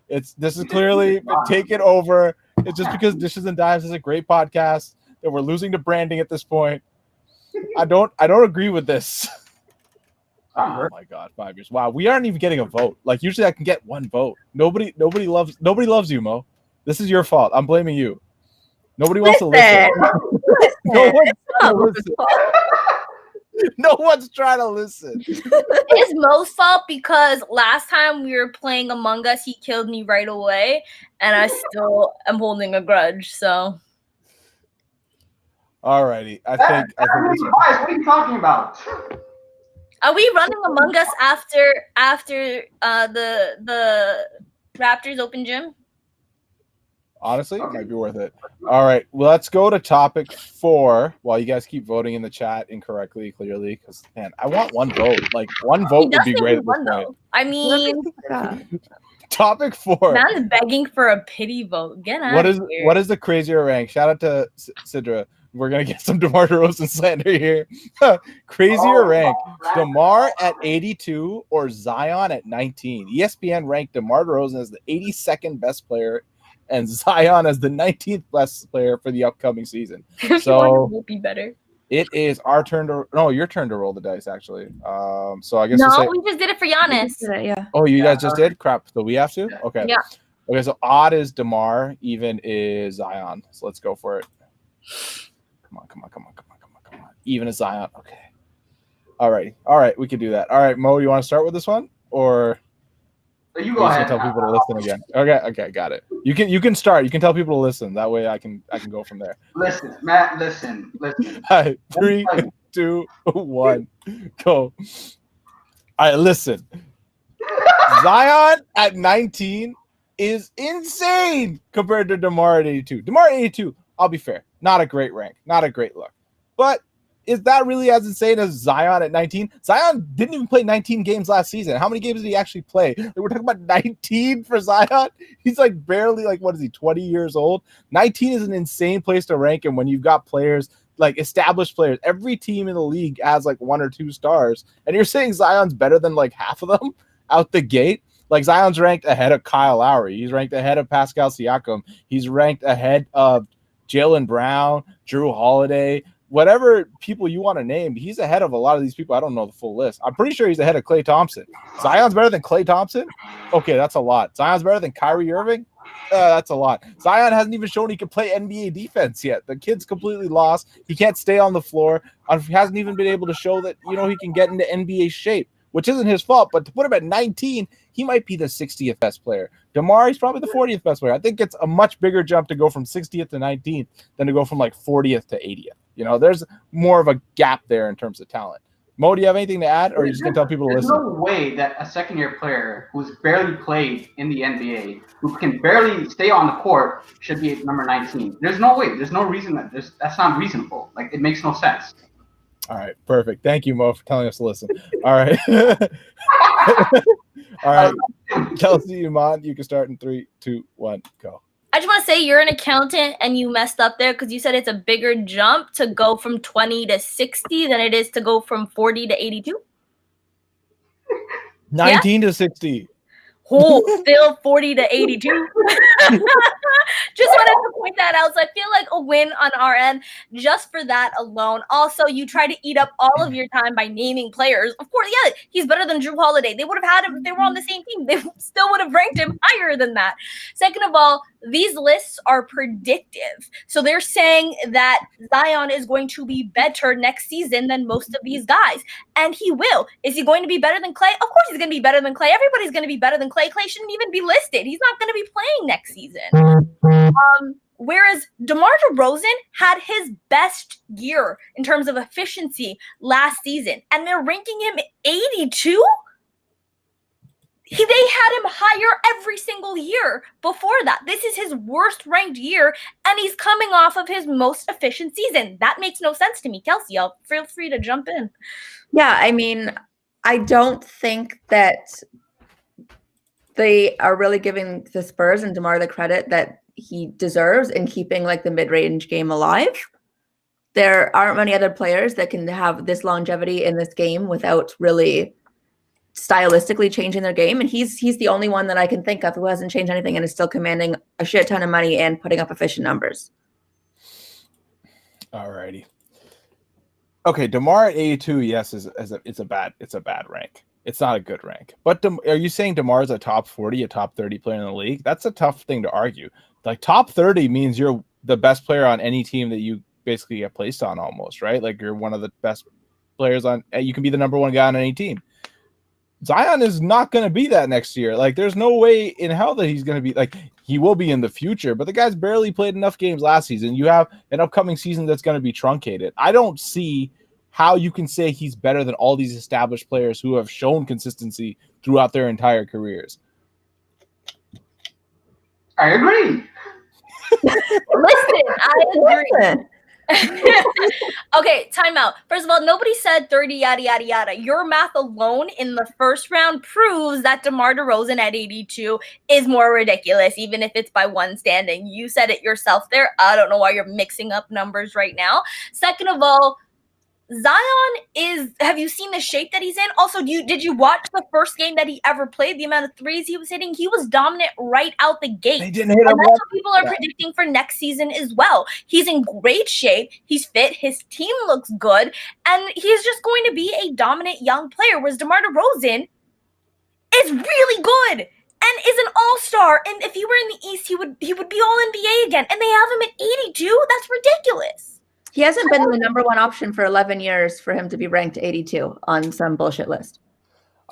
[SPEAKER 1] This is clearly taken over. It's just because Dishes and Dimes is a great podcast that we're losing to branding at this point. I don't agree with this. Oh my God, 5 years. Wow, we aren't even getting a vote. Like usually I can get 1 vote. Nobody loves you, Mo. This is your fault. I'm blaming you. Nobody wants to listen. No one's trying to listen.
[SPEAKER 4] It's Mo's fault because last time we were playing Among Us, he killed me right away, and I still am holding a grudge. So,
[SPEAKER 1] alrighty, I think
[SPEAKER 2] what are you talking about?
[SPEAKER 4] Are we running Among Us after the Raptors Open Gym?
[SPEAKER 1] Honestly, it might be worth it. All right, well, let's go to topic 4 while you guys keep voting in the chat incorrectly, clearly, because, man, I want 1 vote. Like, 1 vote would be great at this point.
[SPEAKER 4] I mean,
[SPEAKER 1] topic 4.
[SPEAKER 4] Man's begging for a pity vote. Get out of here.
[SPEAKER 1] What is the crazier rank? Shout out to Sidra. We're going to get some DeMar DeRozan slander here. Crazier rank. DeMar at 82 or Zion at 19. ESPN ranked DeMar DeRozan as the 82nd best player and Zion as the 19th best player for the upcoming season. So
[SPEAKER 4] will be better.
[SPEAKER 1] It is our turn to your turn to roll the dice, actually. So I guess
[SPEAKER 4] we just did it for Giannis.
[SPEAKER 3] Yeah.
[SPEAKER 1] Oh, you guys just did? Crap. So we have to? Okay.
[SPEAKER 4] Yeah.
[SPEAKER 1] Okay, so odd is DeMar, even is Zion. So let's go for it. Come on. Even is Zion. Okay. All right, we can do that. All right, Mo, you want to start with this one? Or
[SPEAKER 2] you go ahead.
[SPEAKER 1] Tell people to listen again. Okay, got it. You can start. You can tell people to listen. That way I can go from there.
[SPEAKER 2] Listen, Matt, listen.
[SPEAKER 1] All right, 3, 2, 1, go. All right, listen. Zion at 19 is insane compared to DeMar at 82. DeMar at 82, I'll be fair. Not a great rank. Not a great look. But is that really as insane as Zion at 19? Zion didn't even play 19 games last season. How many games did he actually play? We're talking about 19 for Zion. He's like barely 20 years old? 19 is an insane place to rank him when you've got players, like established players. Every team in the league has like 1 or 2 stars. And you're saying Zion's better than like half of them out the gate? Like Zion's ranked ahead of Kyle Lowry. He's ranked ahead of Pascal Siakam. He's ranked ahead of Jaylen Brown, Drew Holiday, whatever people you want to name, he's ahead of a lot of these people. I don't know the full list. I'm pretty sure he's ahead of Klay Thompson. Zion's better than Klay Thompson? Okay, that's a lot. Zion's better than Kyrie Irving? That's a lot. Zion hasn't even shown he can play NBA defense yet. The kid's completely lost. He can't stay on the floor. He hasn't even been able to show that, he can get into NBA shape, which isn't his fault. But to put him at 19, he might be the 60th best player. DeMar, he's probably the 40th best player. I think it's a much bigger jump to go from 60th to 19th than to go from like 40th to 80th. There's more of a gap there in terms of talent. Mo, do you have anything to add, or are you just going to tell people to listen?
[SPEAKER 2] There's no way that a second-year player who's barely played in the NBA, who can barely stay on the court, should be at number 19. There's no way. There's no reason that's not reasonable. Like, it makes no sense.
[SPEAKER 1] All right, perfect. Thank you, Mo, for telling us to listen. All right. All right. Kelsey, Iman, you can start in 3, 2, 1, go.
[SPEAKER 4] I just want to say you're an accountant and you messed up there because you said it's a bigger jump to go from 20 to 60 than it is to go from 40 to 82.
[SPEAKER 1] 19 to 60.
[SPEAKER 4] Still 40 to 82. Just wanted to point that out. So I feel like a win on our end just for that alone. Also, you try to eat up all of your time by naming players. Of course, yeah, he's better than Drew Holiday. They would have had him if they were on the same team. They still would have ranked him higher than that. Second of all, these lists are predictive. So they're saying that Zion is going to be better next season than most of these guys. And he will. Is he going to be better than Klay? Of course he's going to be better than Klay. Everybody's going to be better than Klay. Klay shouldn't even be listed. He's not going to be playing next season. Whereas DeMar DeRozan had his best year in terms of efficiency last season. And they're ranking him 82? They had him higher every single year before that. This is his worst ranked year, and he's coming off of his most efficient season. That makes no sense to me. Kelsey, feel free to jump in.
[SPEAKER 3] Yeah, I mean, I don't think that they are really giving the Spurs and DeMar the credit that he deserves in keeping like the mid-range game alive. There aren't many other players that can have this longevity in this game without really stylistically changing their game, and he's the only one that I can think of who hasn't changed anything and is still commanding a shit ton of money and putting up efficient numbers.
[SPEAKER 1] All righty. Okay, DeMar at 82, yes, it's a bad rank. It's not a good rank. But are you saying DeMar is a top 40, a top 30 player in the league? That's a tough thing to argue. Like top 30 means you're the best player on any team that you basically get placed on almost, right? Like you're one of the best players on, you can be the number one guy on any team. Zion is not going to be that next year. Like there's no way in hell that he's going to be, like he will be in the future, but the guy's barely played enough games last season. You have an upcoming season that's going to be truncated. I don't see how you can say he's better than all these established players who have shown consistency throughout their entire careers.
[SPEAKER 2] I agree.
[SPEAKER 4] Listen, I agree. Okay, time out. First of all, nobody said 30 yada yada yada. Your math alone in the first round proves that DeMar DeRozan at 82 is more ridiculous, even if it's by one standing. You said it yourself there. I don't know why you're mixing up numbers right now. Second of all, Zion have you seen the shape that he's in? Also, did you watch the first game that he ever played? The amount of threes he was hitting, he was dominant right out the gate.
[SPEAKER 1] They didn't hit him.
[SPEAKER 4] And that's what people are predicting for next season as well. He's in great shape. He's fit. His team looks good. And he's just going to be a dominant young player, whereas DeMar DeRozan is really good and is an all-star. And if he were in the East, he would be all NBA again. And they have him at 82? That's ridiculous.
[SPEAKER 3] He hasn't been the number one option for 11 years for him to be ranked 82 on some bullshit list.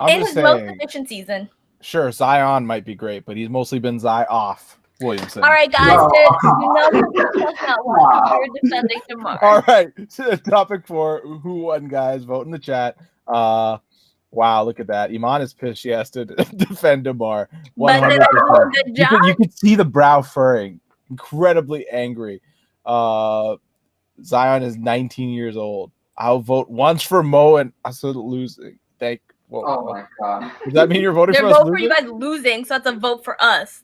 [SPEAKER 4] In his most efficient season.
[SPEAKER 1] Sure, Zion might be great, but he's mostly been off Williamson.
[SPEAKER 4] All right, guys. You know that's not why you're defending DeMar.
[SPEAKER 1] All right. So topic 4, who won, guys? Vote in the chat. Wow, look at that. Iman is pissed she has to defend DeMar. 100%.
[SPEAKER 4] Good job.
[SPEAKER 1] You could see the brow furring. Incredibly angry. Zion is 19 years old. I'll vote once for Mo and us losing.
[SPEAKER 2] Oh my god.
[SPEAKER 1] Does that mean you're voting for us?
[SPEAKER 4] They're voting for you guys losing, so that's a vote for us.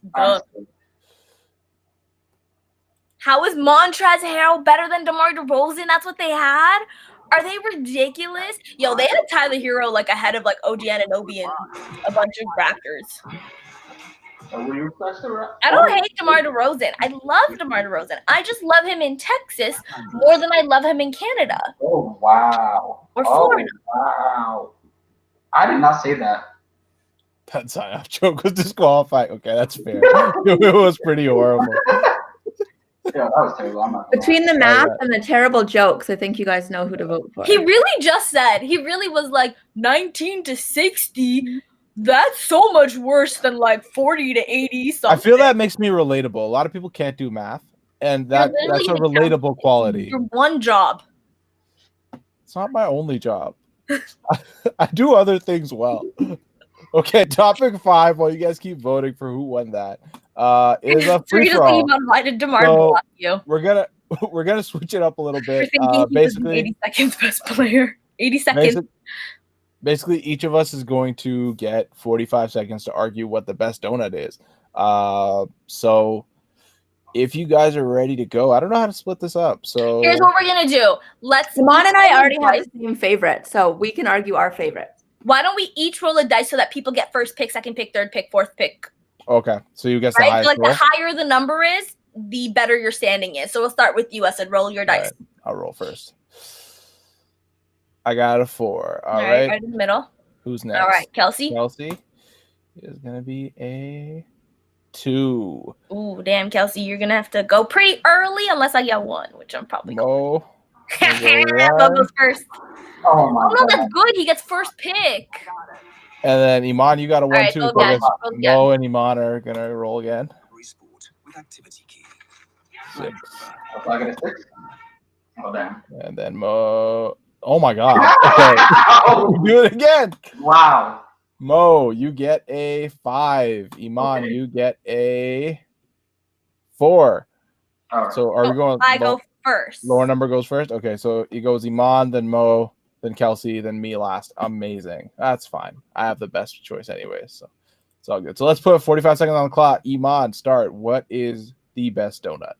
[SPEAKER 4] How is Montrezl Harrell better than DeMar DeRozan? That's what they had? Are they ridiculous? Yo, they had Tyler Hero like ahead of like OG Anunoby and a bunch of Raptors.
[SPEAKER 2] Will you press the
[SPEAKER 4] I don't hate DeMar DeRozan. I love DeMar DeRozan. I just love him in Texas more than I love him in Canada
[SPEAKER 2] Oh wow.
[SPEAKER 4] or Florida.
[SPEAKER 2] Wow. I did not say that.
[SPEAKER 1] That sign-off joke was disqualified. Okay, that's fair. It was pretty horrible.
[SPEAKER 2] Yeah, that was terrible. I'm not gonna
[SPEAKER 3] Between the
[SPEAKER 1] Oh,
[SPEAKER 3] math
[SPEAKER 1] yeah.
[SPEAKER 3] and the terrible jokes, I think you guys know who to vote for.
[SPEAKER 4] He really just said, he really was like 19 to 60. That's so much worse than like 40 to 80 something.
[SPEAKER 1] I feel that makes me relatable. A lot of people can't do math, and that's a
[SPEAKER 4] literally
[SPEAKER 1] relatable quality.
[SPEAKER 4] Your one job.
[SPEAKER 1] It's not my only job. I do other things well. Okay, topic 5. While you guys keep voting for who won that, is a
[SPEAKER 4] So
[SPEAKER 1] free
[SPEAKER 4] you
[SPEAKER 1] for
[SPEAKER 4] just
[SPEAKER 1] all.
[SPEAKER 4] leave unlighted DeMar
[SPEAKER 1] So-
[SPEAKER 4] block you.
[SPEAKER 1] We're gonna switch it up a little
[SPEAKER 4] You're
[SPEAKER 1] bit.
[SPEAKER 4] thinking he was the
[SPEAKER 1] Basically,
[SPEAKER 4] 80 seconds best player. 80 seconds.
[SPEAKER 1] basically, each of us is going to get 45 seconds to argue what the best donut is. So if you guys are ready to go, I don't know how to split this up. So
[SPEAKER 4] Here's what we're gonna do.
[SPEAKER 3] Simon and I already have the same favorite, so we can argue our favorite.
[SPEAKER 4] Why don't we each roll a dice so that people get first pick, second pick, third pick, fourth pick?
[SPEAKER 1] okay, so you guys the
[SPEAKER 4] Right? So
[SPEAKER 1] highest
[SPEAKER 4] like
[SPEAKER 1] roll?
[SPEAKER 4] the higher the number is, the better your standing is. So we'll start with you. I said roll your
[SPEAKER 1] All
[SPEAKER 4] dice.
[SPEAKER 1] right, I'll roll first. I got a 4. All
[SPEAKER 4] right,
[SPEAKER 1] right.
[SPEAKER 4] right in the middle.
[SPEAKER 1] Who's next?
[SPEAKER 4] All right, Kelsey.
[SPEAKER 1] Kelsey is gonna be a 2.
[SPEAKER 4] Ooh, damn, Kelsey, you're gonna have to go pretty early unless I get 1, which I'm probably going.
[SPEAKER 1] Mo.
[SPEAKER 4] Mo goes first.
[SPEAKER 2] Oh my
[SPEAKER 4] Oh no,
[SPEAKER 2] god.
[SPEAKER 4] that's good. He gets first pick.
[SPEAKER 1] And then Iman, you got a 1
[SPEAKER 4] right,
[SPEAKER 1] too.
[SPEAKER 4] go
[SPEAKER 1] So I
[SPEAKER 4] again,
[SPEAKER 1] guess
[SPEAKER 4] go again.
[SPEAKER 1] Mo and Iman are gonna roll again.
[SPEAKER 5] Sport with activity key.
[SPEAKER 1] 6.
[SPEAKER 2] So I got a 6. Oh damn.
[SPEAKER 1] And then Mo. Oh my god. Okay. Do it again.
[SPEAKER 2] Wow.
[SPEAKER 1] Mo, you get a 5. Iman,
[SPEAKER 2] Okay.
[SPEAKER 1] you get a 4.
[SPEAKER 2] All right.
[SPEAKER 1] So are we going?
[SPEAKER 4] I go first.
[SPEAKER 1] Lower number goes first. Okay, so it goes Iman, then Mo, then Kelsey, then me last. Amazing. That's fine. I have the best choice anyways, so it's all good. So let's put 45 seconds on the clock. Iman, start. What is the best donut?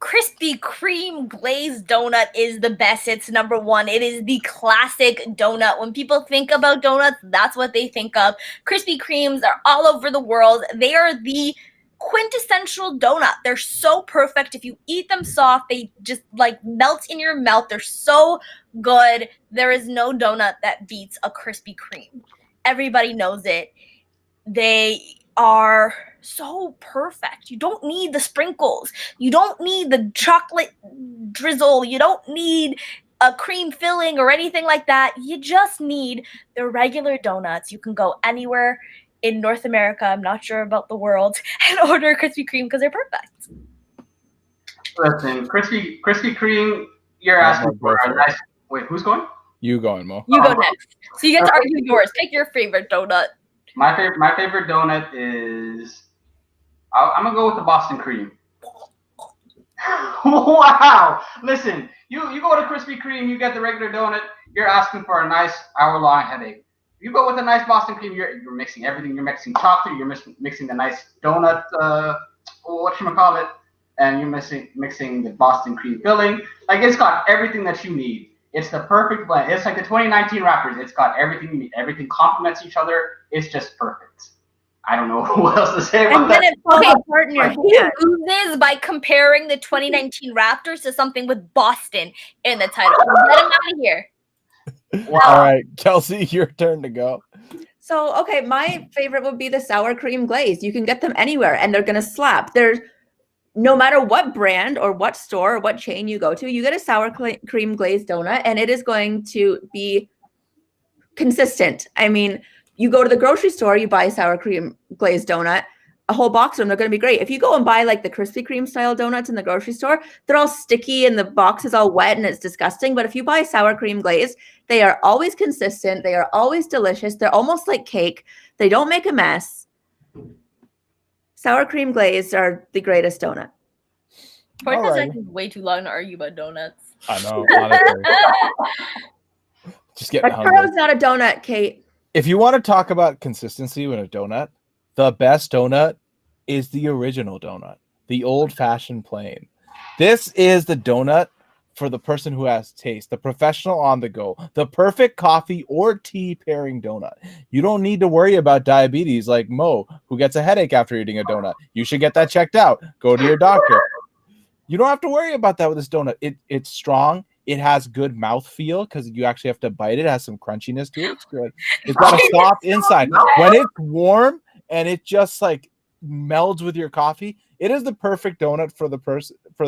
[SPEAKER 4] Krispy Kreme glazed donut is the best. It's number 1. It is the classic donut. When people think about donuts, that's what they think of. Krispy Kremes are all over the world. They are the quintessential donut. They're so perfect. If you eat them soft, they just like melt in your mouth. They're so good. There is no donut that beats a Krispy Kreme. Everybody knows it. They are so perfect. You don't need the sprinkles. You don't need the chocolate drizzle. You don't need a cream filling or anything like that. You just need the regular donuts. You can go anywhere in North America, I'm not sure about the world, and order Krispy Kreme because they're perfect.
[SPEAKER 2] Listen, Krispy Kreme, you're asking for a nice. Wait, who's going?
[SPEAKER 1] You going, Mo?
[SPEAKER 4] You go next. So you get to argue yours. Pick your favorite donut.
[SPEAKER 2] My favorite donut is. I'm gonna go with the Boston cream. Wow! Listen, you go to Krispy Kreme, you get the regular donut. You're asking for a nice hour-long headache. You go with a nice Boston cream. You're mixing everything. You're mixing chocolate. You're mixing the nice donut. Whatchamacallit, and you're mixing the Boston cream filling. Like it's got everything that you need. It's the perfect blend. It's like the 2019 Raptors. It's got everything you need. Everything complements each other. It's just perfect. I don't know what else to say about
[SPEAKER 3] And then
[SPEAKER 2] that.
[SPEAKER 3] it falls
[SPEAKER 4] Okay,
[SPEAKER 3] apart in your
[SPEAKER 4] He
[SPEAKER 3] hand.
[SPEAKER 4] loses by comparing the 2019 Raptors to something with Boston in the title. Get him out of here.
[SPEAKER 2] Wow.
[SPEAKER 1] All right, Kelsey, your turn to go.
[SPEAKER 3] So, okay, my favorite would be the sour cream glaze. You can get them anywhere and they're going to slap. There's no matter what brand or what store or what chain you go to, you get a sour cream glazed donut and it is going to be consistent. I mean, you go to the grocery store, you buy a sour cream glazed donut, a whole box of them, they're going to be great. If you go and buy like the Krispy Kreme style donuts in the grocery store, they're all sticky and the box is all wet and it's disgusting. But if you buy sour cream glaze, they are always consistent. They are always delicious. They're almost like cake. They don't make a mess. Sour cream glazed are the greatest donut.
[SPEAKER 4] Point
[SPEAKER 1] All
[SPEAKER 4] is
[SPEAKER 1] right.
[SPEAKER 4] way too long to argue about donuts.
[SPEAKER 1] I know, honestly. Just getting hungry.
[SPEAKER 3] Arturo's not a donut, Kate.
[SPEAKER 1] If you want to talk about consistency with a donut, the best donut is the original donut, the old-fashioned plain. This is the donut for the person who has taste, the professional on the go, the perfect coffee or tea pairing donut. You don't need to worry about diabetes like Mo, who gets a headache after eating a donut. You should get that checked out. Go to your doctor. You don't have to worry about that with this donut. It's strong. It has good mouthfeel because you actually have to bite it. It has some crunchiness to it. It's good. It's got a soft inside. When it's warm and it just like melds with your coffee, it is the perfect donut for the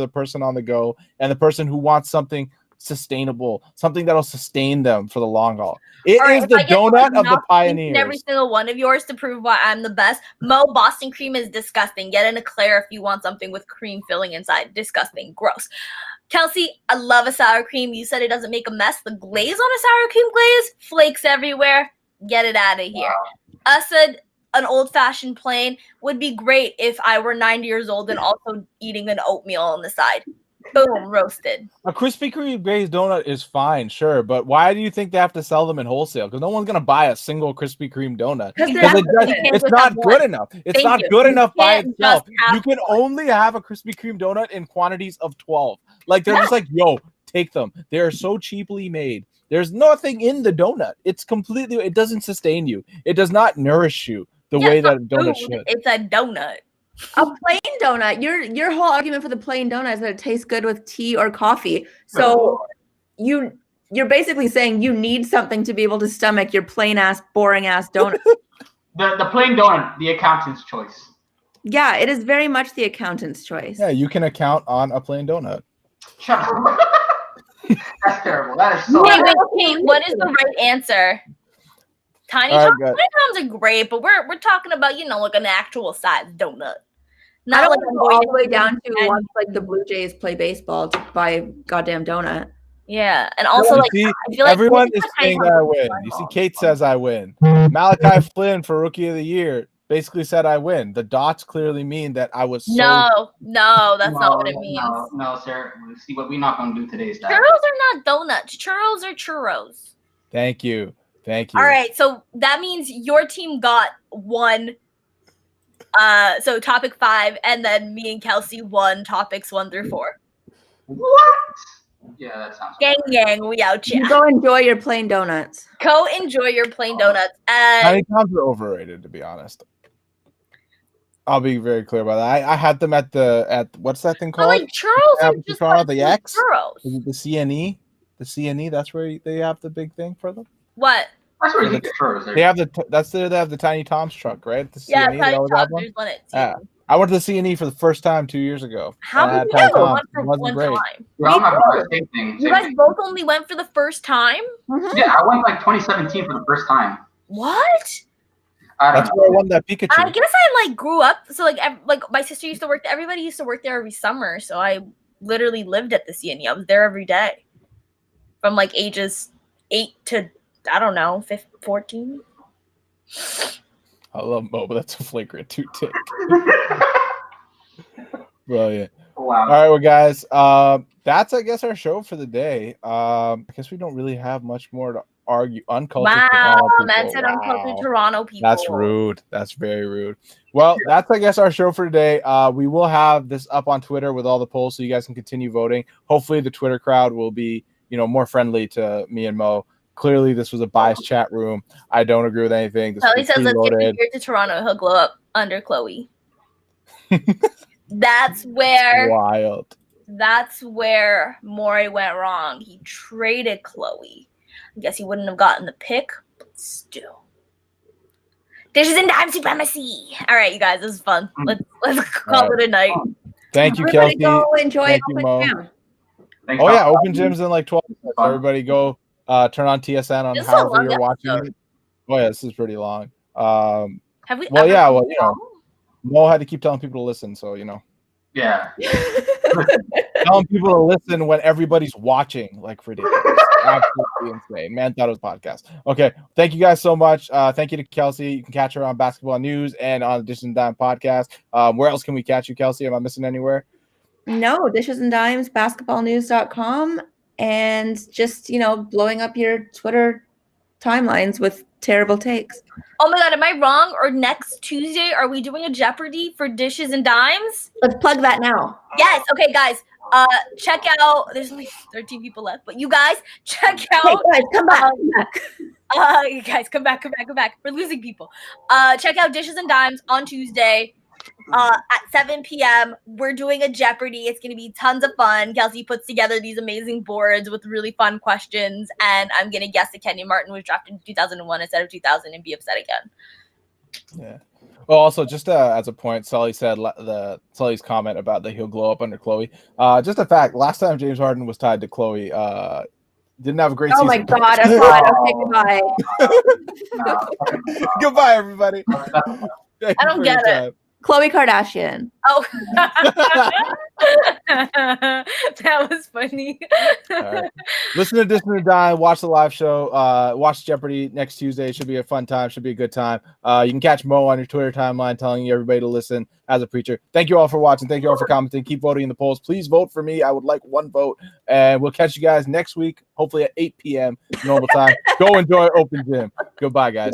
[SPEAKER 1] person on the go and the person who wants something sustainable, something that'll sustain them for the long haul. It is the donut of the pioneers.
[SPEAKER 4] Every single one of yours to prove why I'm the best. Mo, Boston cream is disgusting. Get an eclair if you want something with cream filling inside. Disgusting. Gross. Kelsey, I love a sour cream. You said it doesn't make a mess. The glaze on a sour cream glaze, flakes everywhere. Get it out of here. Asad, an old-fashioned plain would be great if I were 90 years old and also eating an oatmeal on the side. Boom, roasted.
[SPEAKER 1] A Krispy Kreme glazed donut is fine, sure, but why do you think they have to sell them in wholesale? Because no one's going to buy a single Krispy Kreme donut. It's not good enough. It's not good enough by itself. You can only have a Krispy Kreme donut in quantities of 12. Like, they're just like, yo, take them. They're so cheaply made. There's nothing in the donut. It's completely, it doesn't sustain you. It does not nourish you the way that a donut should.
[SPEAKER 4] It's a donut.
[SPEAKER 3] A plain donut. Your whole argument for the plain donut is that it tastes good with tea or coffee. So you're basically saying you need something to be able to stomach your plain ass, boring ass donut.
[SPEAKER 2] The plain donut, the accountant's choice.
[SPEAKER 3] Yeah, it is very much the accountant's choice.
[SPEAKER 1] Yeah, you can account on a plain donut.
[SPEAKER 2] Shut up. That's terrible. That is so.
[SPEAKER 4] Wait, what is the right answer? Tiny Toms. Tiny Toms are great, but we're talking about, you know, like an actual size donut.
[SPEAKER 3] Not like I'm going all the way down to watch like the Blue Jays play baseball to buy a goddamn donut.
[SPEAKER 4] Yeah, and also
[SPEAKER 1] you
[SPEAKER 4] like
[SPEAKER 1] see,
[SPEAKER 4] I feel like
[SPEAKER 1] everyone is saying that I win. You see, Kate says I win. Malachi Flynn for Rookie of the Year basically said I win. The dots clearly mean that I was.
[SPEAKER 4] No, that's not what it means.
[SPEAKER 2] No, sir. See what we're not going to do today is that
[SPEAKER 4] churros are not donuts. Churros are churros.
[SPEAKER 1] Thank you.
[SPEAKER 4] All right, so that means your team got one. So topic 5, and then me and Kelsey won topics 1 through 4.
[SPEAKER 2] What? Yeah, that sounds.
[SPEAKER 4] Gang, we out here.
[SPEAKER 3] You go enjoy your plain donuts.
[SPEAKER 4] Go enjoy your plain donuts.
[SPEAKER 1] Tiny Toms are overrated, to be honest. I'll be very clear about that. I had them at what's that thing called?
[SPEAKER 4] Like churros are just like
[SPEAKER 1] the X.
[SPEAKER 4] Churros.
[SPEAKER 1] Is it the CNE? The CNE. That's where they have the big thing for them.
[SPEAKER 4] What?
[SPEAKER 2] That's where you get the churros.
[SPEAKER 1] They have they have the Tiny Tom's truck, right? The CNE,
[SPEAKER 4] yeah,
[SPEAKER 1] Tiny Tom's.
[SPEAKER 4] There's one at
[SPEAKER 1] yeah. I went to the CNE for the first time 2 years ago.
[SPEAKER 4] How did you go? One time. You guys both only went for the first time?
[SPEAKER 2] Mm-hmm. Yeah, I went like 2017 for the first time.
[SPEAKER 4] What?
[SPEAKER 1] That's where I won that Pikachu.
[SPEAKER 4] I guess I like grew up. So like my sister used to work. Everybody used to work there every summer. So I literally lived at the CNE. I was there every day, from like ages 8 to I don't know 14.
[SPEAKER 1] I love Mo, but that's a flagrant 2 tick. Brilliant.
[SPEAKER 2] Wow.
[SPEAKER 1] All right, well, guys, that's I guess our show for the day. I guess we don't really have much more to argue. Uncultured Toronto people.
[SPEAKER 4] Man said uncultured Toronto people.
[SPEAKER 1] That's rude. That's very rude. Well, that's I guess our show for today. We will have this up on Twitter with all the polls, so you guys can continue voting. Hopefully, the Twitter crowd will be more friendly to me and Mo. Clearly, this was a biased chat room. I don't agree with anything.
[SPEAKER 4] Kelly says let's get here to Toronto. He'll glow up under Chloe. That's where
[SPEAKER 1] wild.
[SPEAKER 4] That's where Maury went wrong. He traded Chloe. I guess he wouldn't have gotten the pick, but still. Dishes and Dime supremacy. All right, you guys, this is fun. Let's call it a night.
[SPEAKER 1] Thank you, Kelsey.
[SPEAKER 3] Go enjoy
[SPEAKER 1] Thank you, Mo. Oh yeah, open gyms in like 12 minutes. Everybody go turn on TSN on however you're watching it. Oh yeah, this is pretty long.
[SPEAKER 4] Have we?
[SPEAKER 1] Well, yeah. Well, Mo had to keep telling people to listen, so
[SPEAKER 2] Yeah.
[SPEAKER 1] Telling people to listen when everybody's watching, like ridiculous. Absolutely insane. Man thought it was a podcast. Okay. Thank you guys so much. Thank you to Kelsey. You can catch her on Basketball News and on the Dishes and Dime podcast. Where else can we catch you, Kelsey? Am I missing anywhere?
[SPEAKER 3] No, Dishes and Dimes, basketballnews.com, and just, blowing up your Twitter timelines with terrible takes.
[SPEAKER 4] Oh my God, am I wrong? Or next Tuesday, are we doing a Jeopardy for Dishes and Dimes?
[SPEAKER 3] Let's plug that now.
[SPEAKER 4] Yes. Okay, guys. Check out. There's only 13 people left, but you guys check
[SPEAKER 3] Hey,
[SPEAKER 4] out.
[SPEAKER 3] guys, come back. Come back.
[SPEAKER 4] You guys, come back. We're losing people. Check out Dishes and Dimes on Tuesday at 7 p.m. We're doing a Jeopardy. It's going to be tons of fun. Kelsey puts together these amazing boards with really fun questions, and I'm going to guess that Kenyon Martin was drafted in 2001 instead of 2000 and be upset again.
[SPEAKER 1] Yeah. Well, also just as a point, Sully said Sully's comment about that he'll glow up under Chloe. Just a fact. Last time James Harden was tied to Chloe, didn't have a great
[SPEAKER 3] Oh
[SPEAKER 1] season.
[SPEAKER 3] my God! I'm glad. Okay, goodbye.
[SPEAKER 1] Goodbye, everybody.
[SPEAKER 4] I don't get it.
[SPEAKER 3] Khloe Kardashian.
[SPEAKER 4] Oh, that was funny.
[SPEAKER 1] All right. Listen to Disney to Die. Watch the live show. Watch Jeopardy next Tuesday. Should be a fun time. Should be a good time. You can catch Mo on your Twitter timeline telling everybody to listen as a preacher. Thank you all for watching. Thank you all for commenting. Keep voting in the polls. Please vote for me. I would like one vote. And we'll catch you guys next week, hopefully at 8 p.m. normal time. Go enjoy Open Gym. Goodbye, guys.